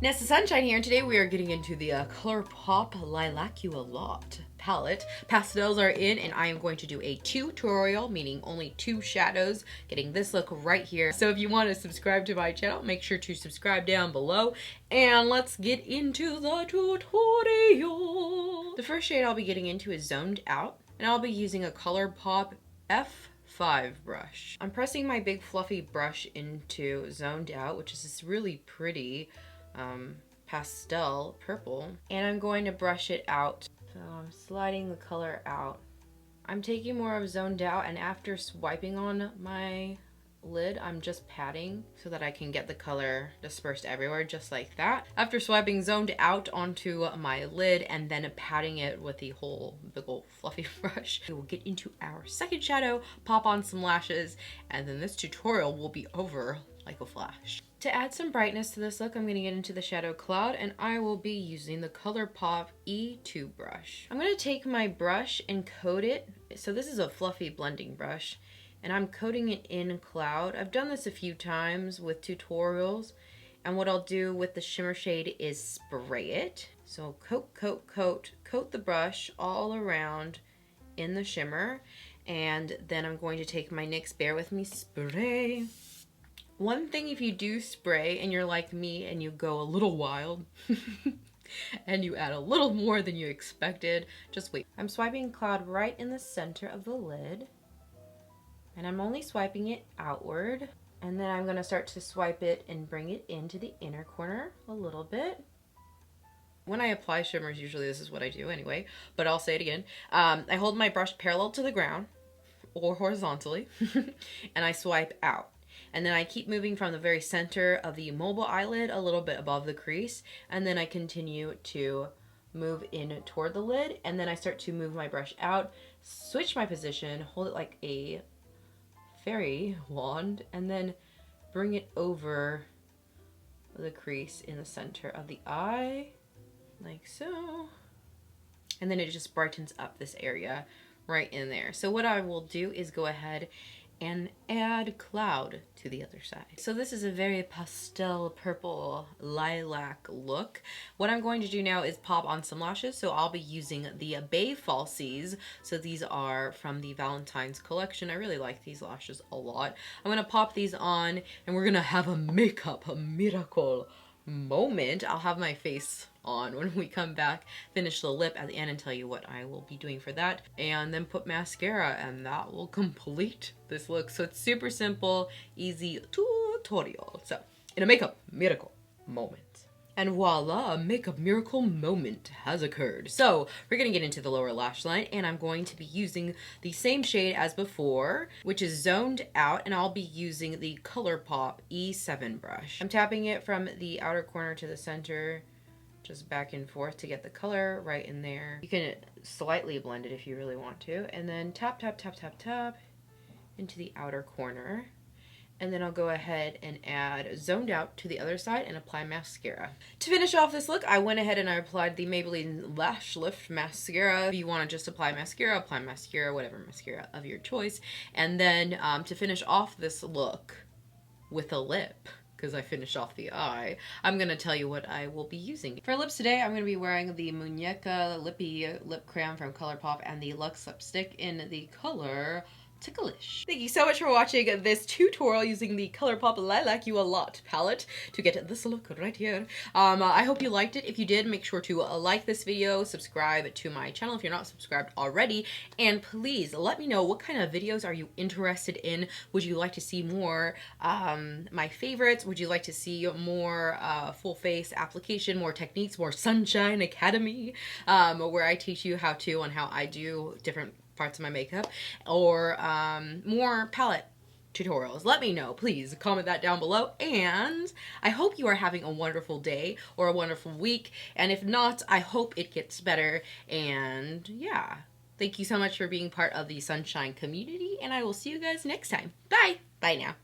Nessa Sunshine here, and today we are getting into the Colourpop Lilac You a Lot palette. Pastels are in, and I am going to do a tutorial, meaning only 2 shadows, getting this look right here. So if you want to subscribe to my channel, make sure to subscribe down below, and let's get into the tutorial. The first shade I'll be getting into is Zoned Out, and I'll be using a Colourpop F5 brush. I'm pressing my big fluffy brush into Zoned Out, which is this really pretty pastel purple, and I'm going to brush it out. So I'm sliding the color out. I'm taking more of Zoned Out, and after swiping on my lid, I'm just patting so that I can get the color dispersed everywhere, just like that. After swiping Zoned Out onto my lid and then patting it with the whole big old fluffy brush, we will get into our second shadow, pop on some lashes, and then this tutorial will be over like a flash. To add some brightness to this look, I'm going to get into the shadow cloud, and I will be using the Colourpop E2 brush. I'm going to take my brush and coat it. So this is a fluffy blending brush, and I'm coating it in cloud. I've done this a few times with tutorials, and what I'll do with the shimmer shade is spray it. So coat the brush all around in the shimmer, and then I'm going to take my NYX Bear With Me spray. One thing, if you do spray and you're like me and you go a little wild and you add a little more than you expected, just wait. I'm swiping cloud right in the center of the lid, and I'm only swiping it outward, and then I'm going to start to swipe it and bring it into the inner corner a little bit. When I apply shimmers, usually this is what I do anyway, but I'll say it again. I hold my brush parallel to the ground or horizontally and I swipe out. And then I keep moving from the very center of the mobile eyelid a little bit above the crease, and then I continue to move in toward the lid, and then I start to move my brush out, switch my position, hold it like a fairy wand, and then bring it over the crease in the center of the eye, like so. And then it just brightens up this area right in there. So what I will do is go ahead and add cloud to the other side. So this is a very pastel purple lilac look. What I'm going to do now is pop on some lashes. So I'll be using the Bay Falsies. So these are from the Valentine's collection. I really like these lashes a lot. I'm gonna pop these on, and we're gonna have a miracle moment. I'll have my face on when we come back, finish the lip at the end, and tell you what I will be doing for that, and then put mascara, and that will complete this look. So it's super simple, easy tutorial. So in a makeup miracle moment. And voila, a makeup miracle moment has occurred. So we're gonna get into the lower lash line, and I'm going to be using the same shade as before, which is Zoned Out, and I'll be using the Colourpop E7 brush. I'm tapping it from the outer corner to the center, just back and forth to get the color right in there. You can slightly blend it if you really want to, and then tap into the outer corner. And then I'll go ahead and add Zoned Out to the other side and apply mascara. To finish off this look, I went ahead and I applied the Maybelline Lash Lift Mascara. If you want to just apply mascara, whatever mascara of your choice. And then to finish off this look with a lip, because I finished off the eye, I'm going to tell you what I will be using. For lips today, I'm going to be wearing the Muñeca Lippy Lip Crayon from Colourpop and the Luxe Lipstick in the color Ticklish. Thank you so much for watching this tutorial using the Colourpop Lilac You a Lot palette to get this look right here. I hope you liked it. If you did, make sure to like this video, subscribe to my channel if you're not subscribed already, and please let me know what kind of videos are you interested in. Would you like to see more my favorites? Would you like to see more full face application, more techniques, more Sunshine Academy, where I teach you how to and how I do different parts of my makeup, or more palette tutorials? Let me know. Please comment that down below, and I hope you are having a wonderful day or a wonderful week, and if not, I hope it gets better. And yeah, thank you so much for being part of the Sunshine community, and I will see you guys next time. Bye now.